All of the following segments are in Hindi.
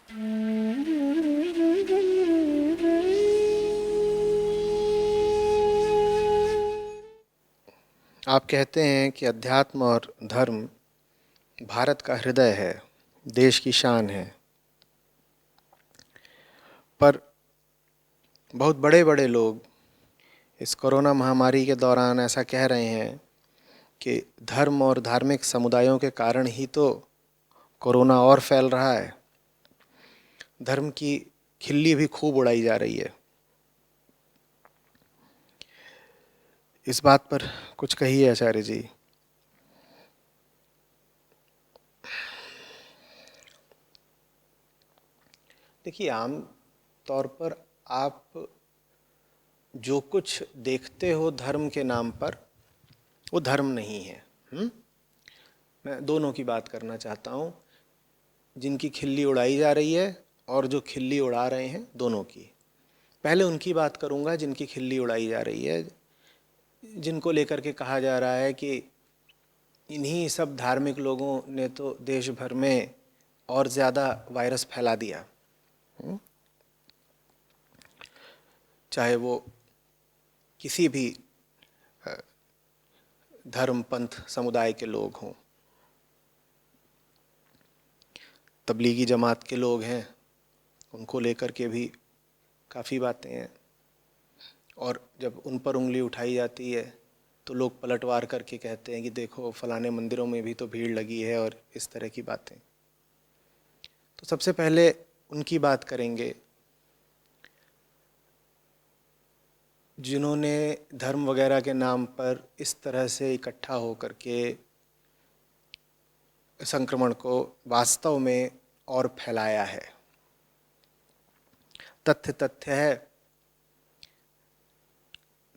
आप कहते हैं कि अध्यात्म और धर्म भारत का हृदय है, देश की शान है। पर बहुत बड़े बड़े लोग इस कोरोना महामारी के दौरान ऐसा कह रहे हैं कि धर्म और धार्मिक समुदायों के कारण ही तो कोरोना और फैल रहा है। धर्म की खिल्ली भी खूब उड़ाई जा रही है। इस बात पर कुछ कहिए आचार्य जी। देखिए, आम तौर पर आप जो कुछ देखते हो धर्म के नाम पर, वो धर्म नहीं है। मैं दोनों की बात करना चाहता हूँ, जिनकी खिल्ली उड़ाई जा रही है और जो खिल्ली उड़ा रहे हैं, दोनों की। पहले उनकी बात करूँगा जिनकी खिल्ली उड़ाई जा रही है, जिनको लेकर के कहा जा रहा है कि इन्हीं सब धार्मिक लोगों ने तो देश भर में और ज़्यादा वायरस फैला दिया। चाहे वो किसी भी धर्म पंथ समुदाय के लोग हों, तबलीगी जमात के लोग हैं, उनको लेकर के भी काफ़ी बातें हैं। और जब उन पर उंगली उठाई जाती है तो लोग पलटवार करके कहते हैं कि देखो फलाने मंदिरों में भी तो भीड़ लगी है, और इस तरह की बातें। तो सबसे पहले उनकी बात करेंगे जिन्होंने धर्म वगैरह के नाम पर इस तरह से इकट्ठा होकर के संक्रमण को वास्तव में और फैलाया है। तथ्य तथ्य है,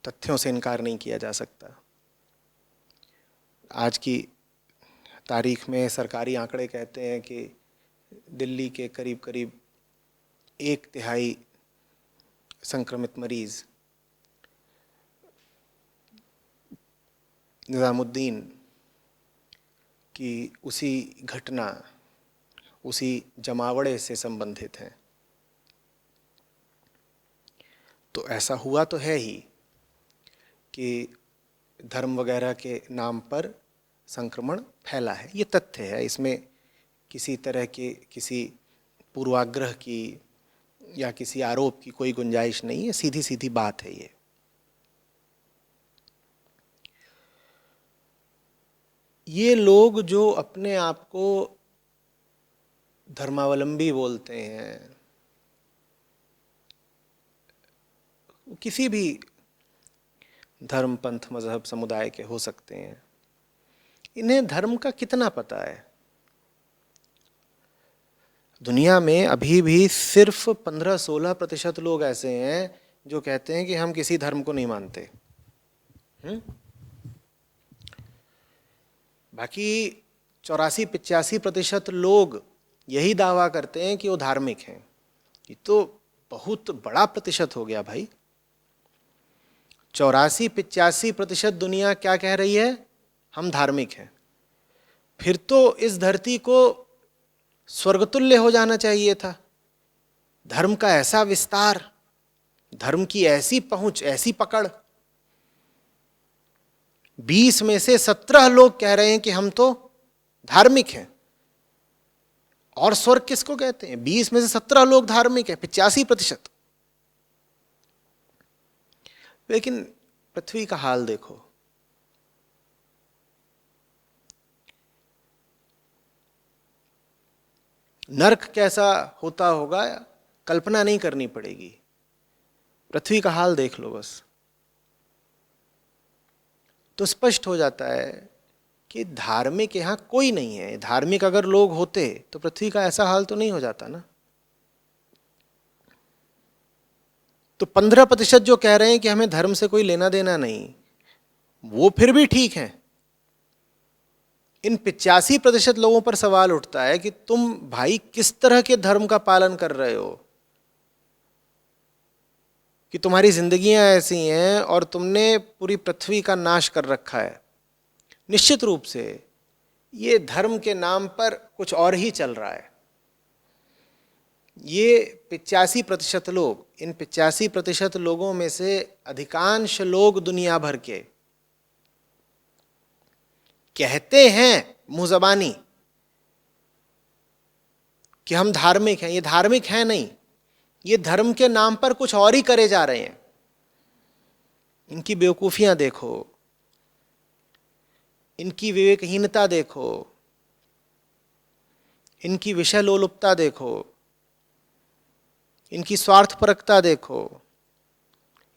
तथ्यों से इनकार नहीं किया जा सकता। आज की तारीख में सरकारी आंकड़े कहते हैं कि दिल्ली के करीब करीब 1/3 संक्रमित मरीज़ निज़ामुद्दीन की उसी घटना, उसी जमावड़े से संबंधित हैं। तो ऐसा हुआ तो है ही कि धर्म वगैरह के नाम पर संक्रमण फैला है, ये तथ्य है। इसमें किसी तरह के किसी पूर्वाग्रह की या किसी आरोप की कोई गुंजाइश नहीं है, सीधी सीधी बात है ये। ये लोग जो अपने आप को धर्मावलंबी बोलते हैं, किसी भी धर्म पंथ मजहब समुदाय के हो सकते हैं, इन्हें धर्म का कितना पता है? दुनिया में अभी भी सिर्फ 15-16% लोग ऐसे हैं जो कहते हैं कि हम किसी धर्म को नहीं मानते। बाकी 84-85% लोग यही दावा करते हैं कि वो धार्मिक हैं। ये तो बहुत बड़ा प्रतिशत हो गया भाई। 84-85% दुनिया क्या कह रही है? हम धार्मिक हैं। फिर तो इस धरती को स्वर्गतुल्य हो जाना चाहिए था। धर्म का ऐसा विस्तार, धर्म की ऐसी पहुंच, ऐसी पकड़। 20 में से 17 लोग कह रहे हैं कि हम तो धार्मिक हैं। और स्वर्ग किसको कहते हैं? 20 में से 17 लोग धार्मिक हैं, 85%। लेकिन पृथ्वी का हाल देखो। नर्क कैसा होता होगा, कल्पना नहीं करनी पड़ेगी। पृथ्वी का हाल देख लो बस, तो स्पष्ट हो जाता है कि धार्मिक यहां कोई नहीं है। धार्मिक अगर लोग होते तो पृथ्वी का ऐसा हाल तो नहीं हो जाता ना। तो 15% जो कह रहे हैं कि हमें धर्म से कोई लेना देना नहीं, वो फिर भी ठीक है। इन 85% लोगों पर सवाल उठता है कि तुम भाई किस तरह के धर्म का पालन कर रहे हो कि तुम्हारी जिंदगियां ऐसी हैं और तुमने पूरी पृथ्वी का नाश कर रखा है। निश्चित रूप से ये धर्म के नाम पर कुछ और ही चल रहा है। ये 85% लोग, इन 85% लोगों में से अधिकांश लोग दुनिया भर के कहते हैं मुंह ज़बानी कि हम धार्मिक हैं। ये धार्मिक हैं नहीं, ये धर्म के नाम पर कुछ और ही करे जा रहे हैं। इनकी बेवकूफियां देखो, इनकी विवेकहीनता देखो, इनकी विषय लोलुपता देखो, इनकी स्वार्थपरकता देखो,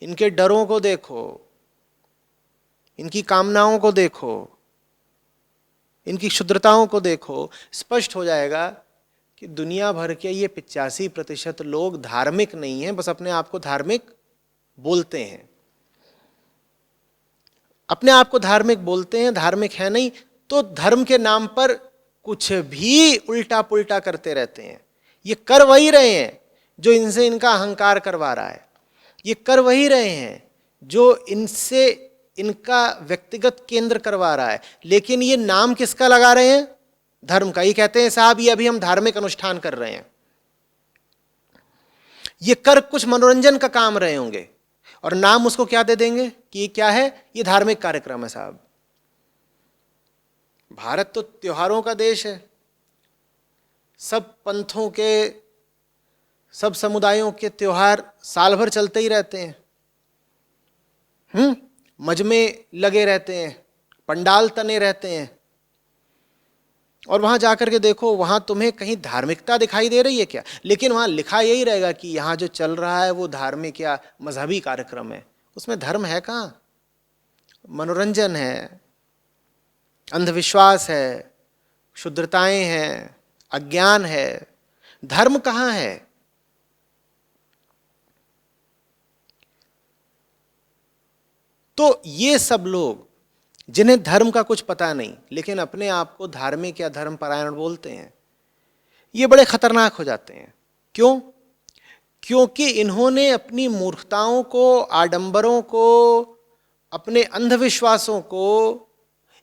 इनके डरों को देखो, इनकी कामनाओं को देखो, इनकी क्षुद्रताओं को देखो। स्पष्ट हो जाएगा कि दुनिया भर के ये 85% लोग धार्मिक नहीं हैं, बस अपने आप को धार्मिक बोलते हैं। अपने आप को धार्मिक बोलते हैं, धार्मिक है नहीं, तो धर्म के नाम पर कुछ भी उल्टा पुल्टा करते रहते हैं। ये कर वही रहे हैं जो इनसे इनका अहंकार करवा रहा है, ये कर वही रहे हैं जो इनसे इनका व्यक्तिगत केंद्र करवा रहा है। लेकिन ये नाम किसका लगा रहे हैं? धर्म का। ये कहते हैं साहब ये अभी हम धार्मिक अनुष्ठान कर रहे हैं। ये कर कुछ मनोरंजन का काम रहे होंगे और नाम उसको क्या दे देंगे कि ये क्या है? ये धार्मिक कार्यक्रम है। साहब भारत तो त्योहारों का देश है, सब पंथों के, सब समुदायों के त्योहार साल भर चलते ही रहते हैं। मजमे लगे रहते हैं, पंडाल तने रहते हैं, और वहां जाकर के देखो, वहां तुम्हें कहीं धार्मिकता दिखाई दे रही है क्या? लेकिन वहां लिखा यही रहेगा कि यहां जो चल रहा है वो धार्मिक या मजहबी कार्यक्रम है। उसमें धर्म है कहां? मनोरंजन है, अंधविश्वास है, क्षुद्रताएं हैं, अज्ञान है। धर्म कहां है? तो ये सब लोग जिन्हें धर्म का कुछ पता नहीं लेकिन अपने आप को धार्मिक या धर्मपरायण बोलते हैं, ये बड़े खतरनाक हो जाते हैं। क्यों? क्योंकि इन्होंने अपनी मूर्खताओं को, आडंबरों को, अपने अंधविश्वासों को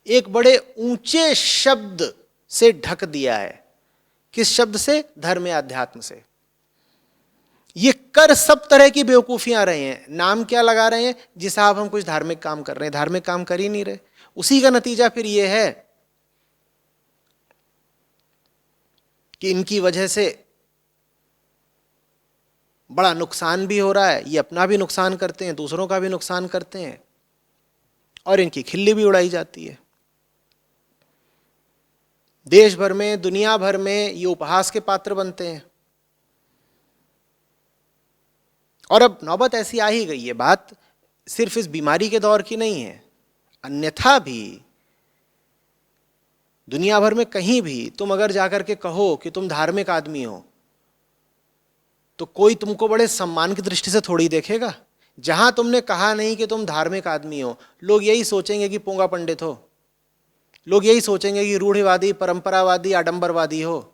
एक बड़े ऊंचे शब्द से ढक दिया है। किस शब्द से? धर्म या अध्यात्म से। ये कर सब तरह की बेवकूफियां रहे हैं। नाम क्या लगा रहे हैं? जी साहब हम कुछ धार्मिक काम कर रहे हैं। धार्मिक काम कर ही नहीं रहे। उसी का नतीजा फिर ये है कि इनकी वजह से बड़ा नुकसान भी हो रहा है। ये अपना भी नुकसान करते हैं, दूसरों का भी नुकसान करते हैं, और इनकी खिल्ली भी उड़ाई जाती है। देश भर में, दुनिया भर में ये उपहास के पात्र बनते हैं। और अब नौबत ऐसी आ ही गई है, बात सिर्फ इस बीमारी के दौर की नहीं है, अन्यथा भी दुनिया भर में कहीं भी तुम अगर जाकर के कहो कि तुम धार्मिक आदमी हो, तो कोई तुमको बड़े सम्मान की दृष्टि से थोड़ी देखेगा। जहां तुमने कहा नहीं कि तुम धार्मिक आदमी हो, लोग यही सोचेंगे कि पोंगा पंडित हो, लोग यही सोचेंगे कि रूढ़िवादी, परंपरावादी, आडंबरवादी हो।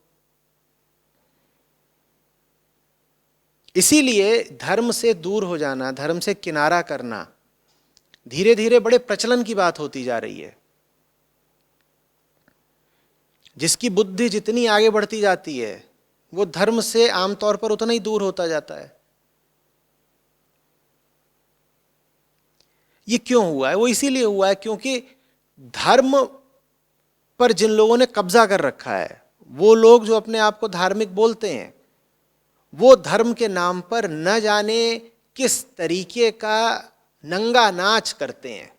इसीलिए धर्म से दूर हो जाना, धर्म से किनारा करना धीरे धीरे बड़े प्रचलन की बात होती जा रही है। जिसकी बुद्धि जितनी आगे बढ़ती जाती है वो धर्म से आमतौर पर उतना ही दूर होता जाता है। ये क्यों हुआ है? वो इसीलिए हुआ है क्योंकि धर्म पर जिन लोगों ने कब्जा कर रखा है, वो लोग जो अपने आप को धार्मिक बोलते हैं, वो धर्म के नाम पर न जाने किस तरीके का नंगा नाच करते हैं।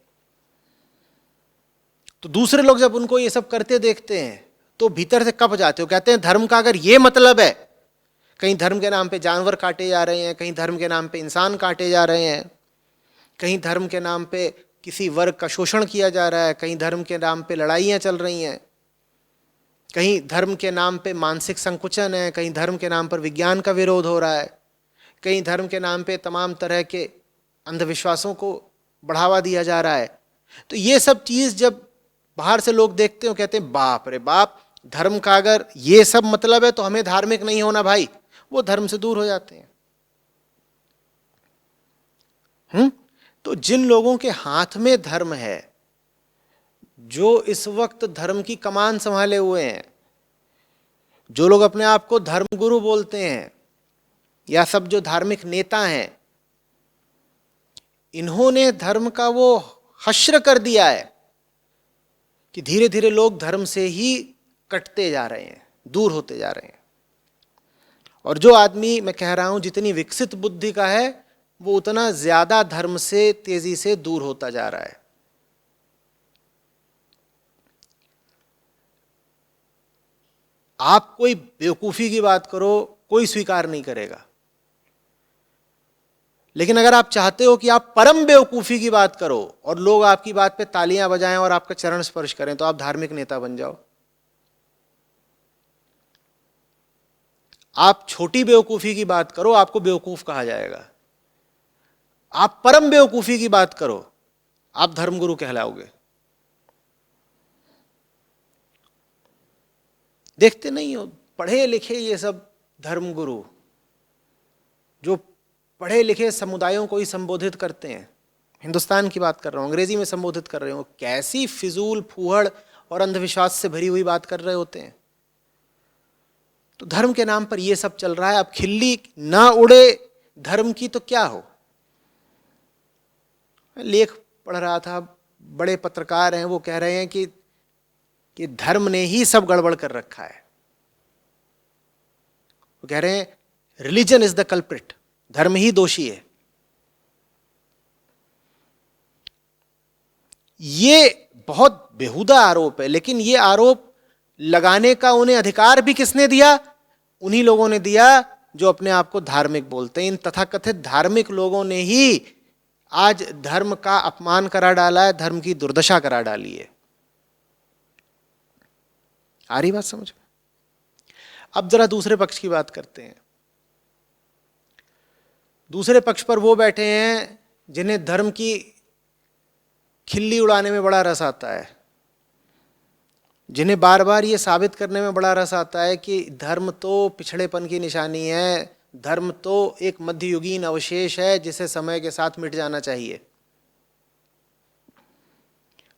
तो दूसरे लोग जब उनको ये सब करते देखते हैं तो भीतर से कब जाते हो, कहते हैं धर्म का अगर ये मतलब है, कहीं धर्म के नाम पे जानवर काटे जा रहे हैं, कहीं धर्म के नाम पे इंसान काटे जा रहे हैं, कहीं धर्म के नाम पे किसी वर्ग का शोषण किया जा रहा है, कहीं धर्म के नाम पे लड़ाइयाँ चल रही हैं, कहीं धर्म के नाम पे मानसिक संकुचन है, कहीं धर्म के नाम पर विज्ञान का विरोध हो रहा है, कहीं धर्म के नाम पे तमाम तरह के अंधविश्वासों को बढ़ावा दिया जा रहा है। तो ये सब चीज़ जब बाहर से लोग देखते हो, कहते हैं बाप रे बाप, धर्म का अगर ये सब मतलब है तो हमें धार्मिक नहीं होना भाई। वो धर्म से दूर हो जाते हैं। तो जिन लोगों के हाथ में धर्म है, जो इस वक्त धर्म की कमान संभाले हुए हैं, जो लोग अपने आप को धर्मगुरु बोलते हैं, या सब जो धार्मिक नेता हैं, इन्होंने धर्म का वो हश्र कर दिया है कि धीरे धीरे लोग धर्म से ही कटते जा रहे हैं, दूर होते जा रहे हैं। और जो आदमी, मैं कह रहा हूं, जितनी विकसित बुद्धि का है वो उतना ज्यादा धर्म से तेजी से दूर होता जा रहा है। आप कोई बेवकूफी की बात करो, कोई स्वीकार नहीं करेगा, लेकिन अगर आप चाहते हो कि आप परम बेवकूफी की बात करो और लोग आपकी बात पे तालियां बजाएं और आपका चरण स्पर्श करें, तो आप धार्मिक नेता बन जाओ। आप छोटी बेवकूफी की बात करो, आपको बेवकूफ कहा जाएगा। आप परम बेवकूफी की बात करो, आप धर्मगुरु कहलाओगे। देखते नहीं हो पढ़े लिखे ये सब धर्मगुरु जो पढ़े लिखे समुदायों को ही संबोधित करते हैं, हिंदुस्तान की बात कर रहा हूं, अंग्रेजी में संबोधित कर रहे हो, कैसी फिजूल फूहड़ और अंधविश्वास से भरी हुई बात कर रहे होते हैं। तो धर्म के नाम पर ये सब चल रहा है। अब खिल्ली ना उड़े धर्म की तो क्या हो। लेख पढ़ रहा था, बड़े पत्रकार हैं, वो कह रहे हैं कि धर्म ने ही सब गड़बड़ कर रखा है। वो कह रहे हैं रिलीजन इज द कल्प्रिट, धर्म ही दोषी है। ये बहुत बेहुदा आरोप है, लेकिन ये आरोप लगाने का उन्हें अधिकार भी किसने दिया? उन्हीं लोगों ने दिया जो अपने आप को धार्मिक बोलते हैं। इन तथाकथित धार्मिक लोगों ने ही आज धर्म का अपमान करा डाला है, धर्म की दुर्दशा करा डाली है। आ रही बात समझ में? अब जरा दूसरे पक्ष की बात करते हैं। दूसरे पक्ष पर वो बैठे हैं जिन्हें धर्म की खिल्ली उड़ाने में बड़ा रस आता है, जिन्हें बार बार ये साबित करने में बड़ा रस आता है कि धर्म तो पिछड़ेपन की निशानी है, धर्म तो एक मध्ययुगीन अवशेष है जिसे समय के साथ मिट जाना चाहिए।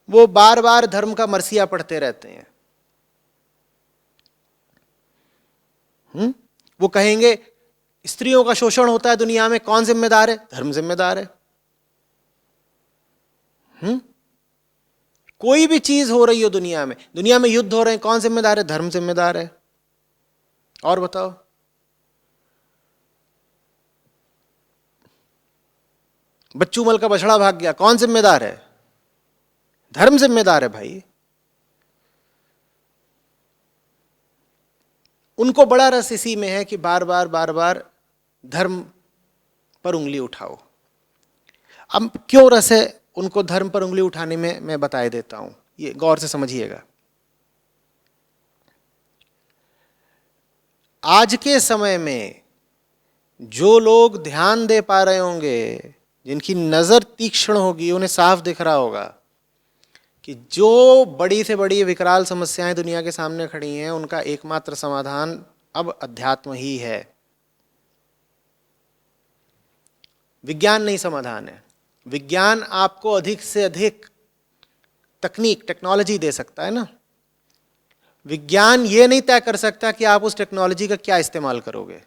वो बार बार धर्म का मरसिया पढ़ते रहते हैं। वो कहेंगे स्त्रियों का शोषण होता है दुनिया में, कौन जिम्मेदार है? धर्म जिम्मेदार है। कोई भी चीज हो रही हो दुनिया में युद्ध हो रहे हैं, कौन जिम्मेदार है? धर्म जिम्मेदार है। और बताओ, बच्चू मल का बछड़ा भाग गया, कौन जिम्मेदार है? धर्म जिम्मेदार है भाई। उनको बड़ा रस इसी में है कि बार बार धर्म पर उंगली उठाओ। अब क्यों रस है उनको धर्म पर उंगली उठाने में, मैं बता देता हूं, ये गौर से समझिएगा। आज के समय में जो लोग ध्यान दे पा रहे होंगे, जिनकी नजर तीक्ष्ण होगी, उन्हें साफ दिख रहा होगा कि जो बड़ी से बड़ी विकराल समस्याएं दुनिया के सामने खड़ी हैं, उनका एकमात्र समाधान अब अध्यात्म ही है। विज्ञान नहीं समाधान है। विज्ञान आपको अधिक से अधिक टेक्नोलॉजी दे सकता है ना। विज्ञान ये नहीं तय कर सकता कि आप उस टेक्नोलॉजी का क्या इस्तेमाल करोगे।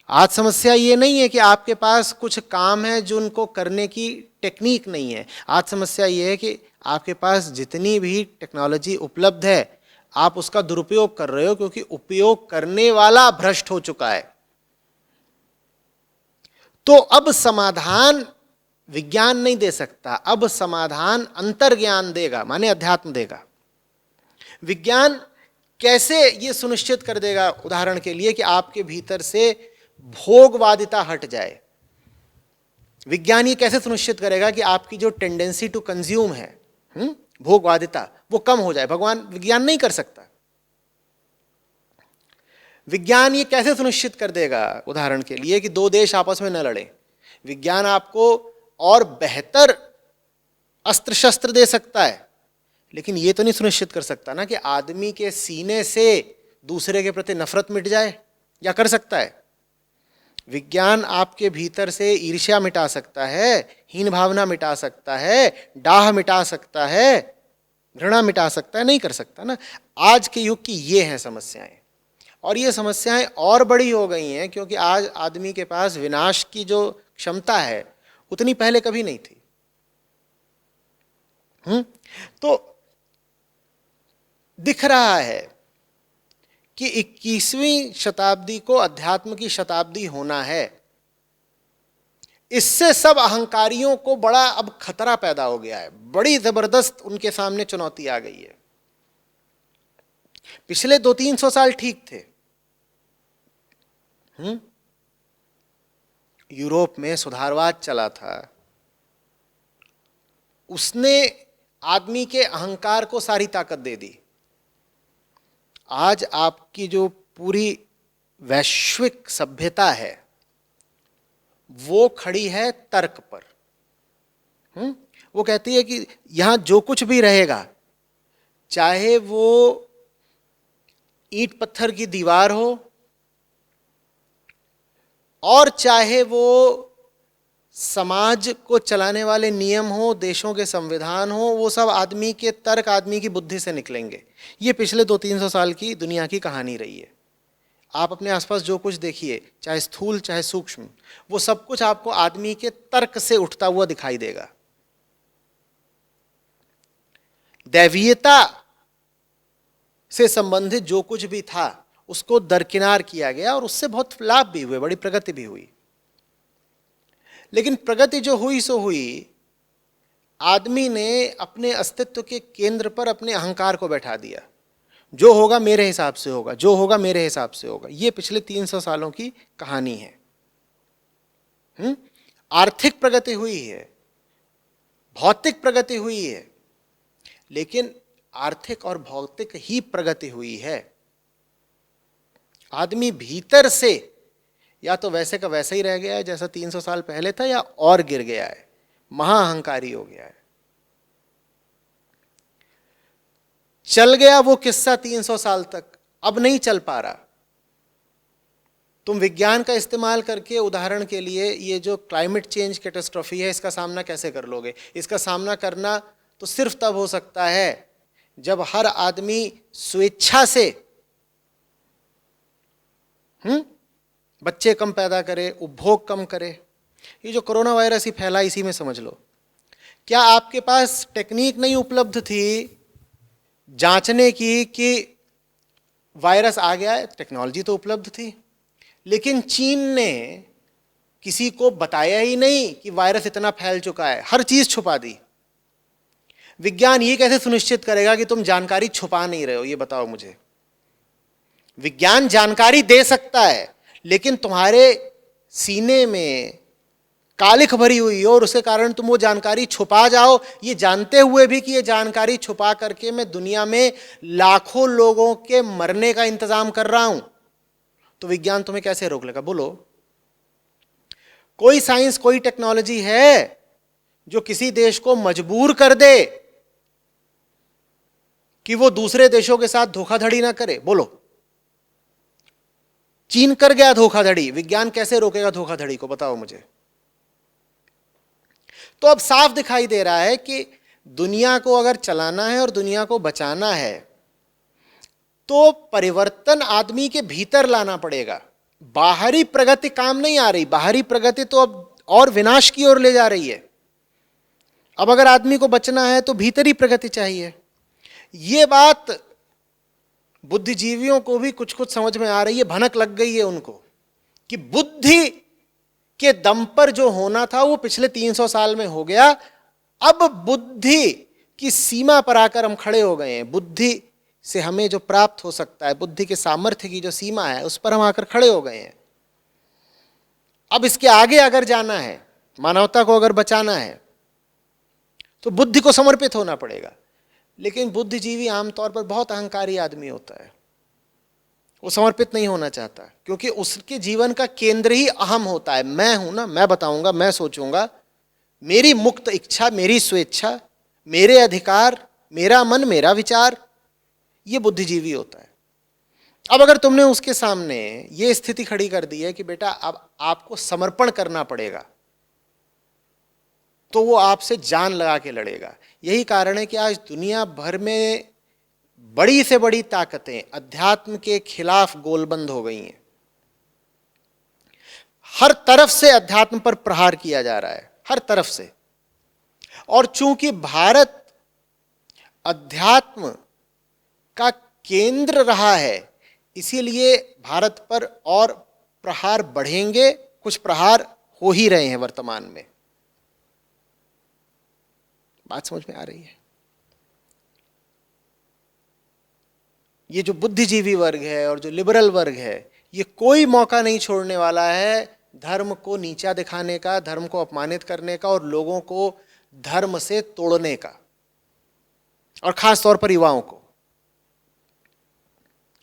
आज समस्या ये नहीं है कि आपके पास कुछ काम है जो उनको करने की टेक्निक नहीं है। आज समस्या ये है कि आपके पास जितनी भी टेक्नोलॉजी उपलब्ध है, आप उसका दुरुपयोग कर रहे हो क्योंकि उपयोग करने वाला भ्रष्ट हो चुका है। तो अब समाधान विज्ञान नहीं दे सकता, अब समाधान अंतर्ज्ञान देगा, माने अध्यात्म देगा। विज्ञान कैसे ये सुनिश्चित कर देगा, उदाहरण के लिए, कि आपके भीतर से भोगवादिता हट जाए। विज्ञान ये कैसे सुनिश्चित करेगा कि आपकी जो टेंडेंसी टू कंज्यूम है, भोगवादिता, वो कम हो जाए। विज्ञान नहीं कर सकता। विज्ञान ये कैसे सुनिश्चित कर देगा, उदाहरण के लिए, कि दो देश आपस में न लड़े। विज्ञान आपको और बेहतर अस्त्र शस्त्र दे सकता है, लेकिन ये तो नहीं सुनिश्चित कर सकता ना कि आदमी के सीने से दूसरे के प्रति नफरत मिट जाए। या कर सकता है? विज्ञान आपके भीतर से ईर्ष्या मिटा सकता है, हीन भावना मिटा सकता है, डाह मिटा सकता है, घृणा मिटा सकता है? नहीं कर सकता ना। आज के युग की ये हैं समस्याएं। और ये समस्याएं और बड़ी हो गई हैं क्योंकि आज आदमी के पास विनाश की जो क्षमता है उतनी पहले कभी नहीं थी। तो दिख रहा है कि 21वीं शताब्दी को अध्यात्म की शताब्दी होना है। इससे सब अहंकारियों को बड़ा अब खतरा पैदा हो गया है, बड़ी जबरदस्त उनके सामने चुनौती आ गई है। पिछले 200-300 साल ठीक थे। यूरोप में सुधारवाद चला था, उसने आदमी के अहंकार को सारी ताकत दे दी। आज आपकी जो पूरी वैश्विक सभ्यता है वो खड़ी है तर्क पर। वो कहती है कि यहां जो कुछ भी रहेगा, चाहे वो ईंट पत्थर की दीवार हो और चाहे वो समाज को चलाने वाले नियम हो, देशों के संविधान हो, वो सब आदमी के तर्क, आदमी की बुद्धि से निकलेंगे। ये पिछले 200-300 साल की दुनिया की कहानी रही है। आप अपने आसपास जो कुछ देखिए, चाहे स्थूल चाहे सूक्ष्म, वो सब कुछ आपको आदमी के तर्क से उठता हुआ दिखाई देगा। दैवीयता से संबंधित जो कुछ भी था उसको दरकिनार किया गया और उससे बहुत लाभ भी हुए, बड़ी प्रगति भी हुई। लेकिन प्रगति जो हुई सो हुई, आदमी ने अपने अस्तित्व के केंद्र पर अपने अहंकार को बैठा दिया। जो होगा मेरे हिसाब से होगा, जो होगा मेरे हिसाब से होगा। ये पिछले 300 सालों की कहानी है। आर्थिक प्रगति हुई है, भौतिक प्रगति हुई है, लेकिन आर्थिक और भौतिक ही प्रगति हुई है। आदमी भीतर से या तो वैसे का वैसे ही रह गया है जैसा 300 साल पहले था, या और गिर गया है, महाअहंकारी हो गया है। चल गया वो किस्सा 300 साल तक, अब नहीं चल पा रहा। तुम विज्ञान का इस्तेमाल करके उदाहरण के लिए ये जो क्लाइमेट चेंज कैटास्ट्रॉफी है, इसका सामना कैसे कर लोगे? इसका सामना करना तो सिर्फ तब हो सकता है जब हर आदमी स्वेच्छा से बच्चे कम पैदा करे, उपभोग कम करे। ये जो कोरोना वायरस ही फैला, इसी में समझ लो। क्या आपके पास टेक्निक नहीं उपलब्ध थी जांचने की कि वायरस आ गया है? टेक्नोलॉजी तो उपलब्ध थी, लेकिन चीन ने किसी को बताया ही नहीं कि वायरस इतना फैल चुका है, हर चीज छुपा दी। विज्ञान ये कैसे सुनिश्चित करेगा कि तुम जानकारी छुपा नहीं रहे हो? ये बताओ मुझे। विज्ञान जानकारी दे सकता है, लेकिन तुम्हारे सीने में कालिख भरी हुई हो और उसके कारण तुम वो जानकारी छुपा जाओ, ये जानते हुए भी कि ये जानकारी छुपा करके मैं दुनिया में लाखों लोगों के मरने का इंतजाम कर रहा हूं, तो विज्ञान तुम्हें कैसे रोक लेगा? बोलो। कोई साइंस, कोई टेक्नोलॉजी है जो किसी देश को मजबूर कर दे कि वो दूसरे देशों के साथ धोखाधड़ी ना करे? बोलो। चीन कर गया धोखाधड़ी, विज्ञान कैसे रोकेगा धोखाधड़ी को? बताओ मुझे। तो अब साफ दिखाई दे रहा है कि दुनिया को अगर चलाना है और दुनिया को बचाना है तो परिवर्तन आदमी के भीतर लाना पड़ेगा। बाहरी प्रगति काम नहीं आ रही, बाहरी प्रगति तो अब और विनाश की ओर ले जा रही है। अब अगर आदमी को बचना है तो भीतरी प्रगति चाहिए। ये बात बुद्धिजीवियों को भी कुछ कुछ समझ में आ रही है, भनक लग गई है उनको कि बुद्धि के दम पर जो होना था वो पिछले 300 साल में हो गया। अब बुद्धि की सीमा पर आकर हम खड़े हो गए हैं। बुद्धि से हमें जो प्राप्त हो सकता है, बुद्धि के सामर्थ्य की जो सीमा है, उस पर हम आकर खड़े हो गए हैं। अब इसके आगे अगर जाना है, मानवता को अगर बचाना है, तो बुद्धि को समर्पित होना पड़ेगा। लेकिन बुद्धिजीवी आमतौर पर बहुत अहंकारी आदमी होता है, वो समर्पित नहीं होना चाहता, क्योंकि उसके जीवन का केंद्र ही अहम होता है। मैं हूं ना, मैं बताऊंगा, मैं सोचूंगा, मेरी मुक्त इच्छा, मेरी स्वेच्छा, मेरे अधिकार, मेरा मन, मेरा विचार, ये बुद्धिजीवी होता है। अब अगर तुमने उसके सामने ये स्थिति खड़ी कर दी है कि बेटा अब आपको समर्पण करना पड़ेगा, तो वो आपसे जान लगा के लड़ेगा। यही कारण है कि आज दुनिया भर में बड़ी से बड़ी ताकतें अध्यात्म के खिलाफ गोलबंद हो गई हैं। हर तरफ से अध्यात्म पर प्रहार किया जा रहा है, हर तरफ से। और चूंकि भारत अध्यात्म का केंद्र रहा है, इसीलिए भारत पर और प्रहार बढ़ेंगे, कुछ प्रहार हो ही रहे हैं वर्तमान में। बात समझ में आ रही है? ये जो बुद्धिजीवी वर्ग है और जो लिबरल वर्ग है, ये कोई मौका नहीं छोड़ने वाला है धर्म को नीचा दिखाने का, धर्म को अपमानित करने का और लोगों को धर्म से तोड़ने का, और खास तौर पर युवाओं को।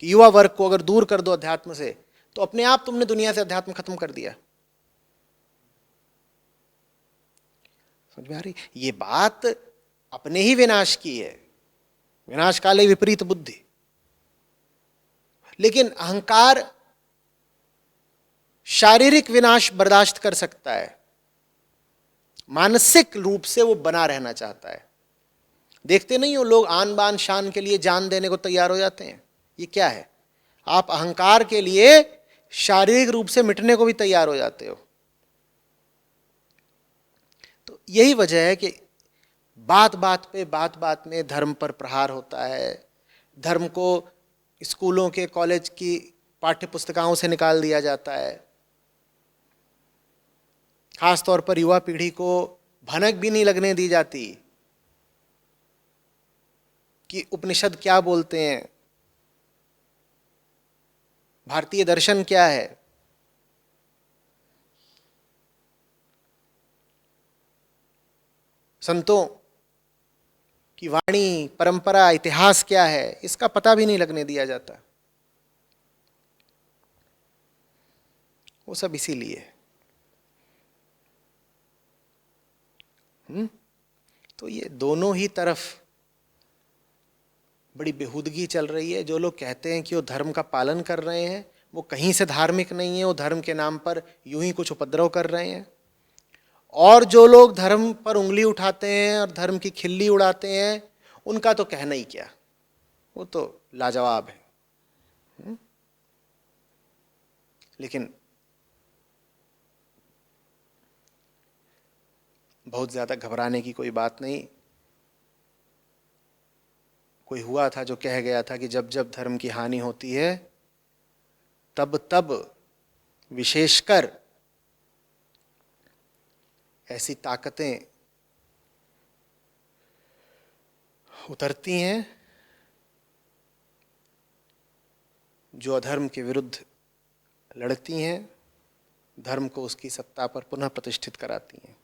युवा वर्ग को अगर दूर कर दो अध्यात्म से, तो अपने आप तुमने दुनिया से अध्यात्म खत्म कर दिया। समझ में आ रही? ये बात अपने ही विनाश की है, विनाश काले विपरीत बुद्धि। लेकिन अहंकार शारीरिक विनाश बर्दाश्त कर सकता है, मानसिक रूप से वो बना रहना चाहता है। देखते नहीं हो लोग आन बान शान के लिए जान देने को तैयार हो जाते हैं। ये क्या है? आप अहंकार के लिए शारीरिक रूप से मिटने को भी तैयार हो जाते हो। तो यही वजह है कि बात बात में धर्म पर प्रहार होता है। धर्म को स्कूलों के, कॉलेज की पाठ्य पुस्तिकाओं से निकाल दिया जाता है। खास तौर पर युवा पीढ़ी को भनक भी नहीं लगने दी जाती कि उपनिषद क्या बोलते हैं, भारतीय दर्शन क्या है। संतों की वाणी, परंपरा, इतिहास क्या है, इसका पता भी नहीं लगने दिया जाता। वो सब इसीलिए। तो ये दोनों ही तरफ बड़ी बेहूदगी चल रही है। जो लोग कहते हैं कि वो धर्म का पालन कर रहे हैं, वो कहीं से धार्मिक नहीं है, वो धर्म के नाम पर यूं ही कुछ उपद्रव कर रहे हैं। और जो लोग धर्म पर उंगली उठाते हैं और धर्म की खिल्ली उड़ाते हैं, उनका तो कहना ही क्या, वो तो लाजवाब है। लेकिन बहुत ज़्यादा घबराने की कोई बात नहीं। कोई हुआ था जो कह गया था कि जब जब धर्म की हानि होती है, तब तब विशेषकर ऐसी ताकतें उतरती हैं जो अधर्म के विरुद्ध लड़ती हैं, धर्म को उसकी सत्ता पर पुनः प्रतिष्ठित कराती हैं।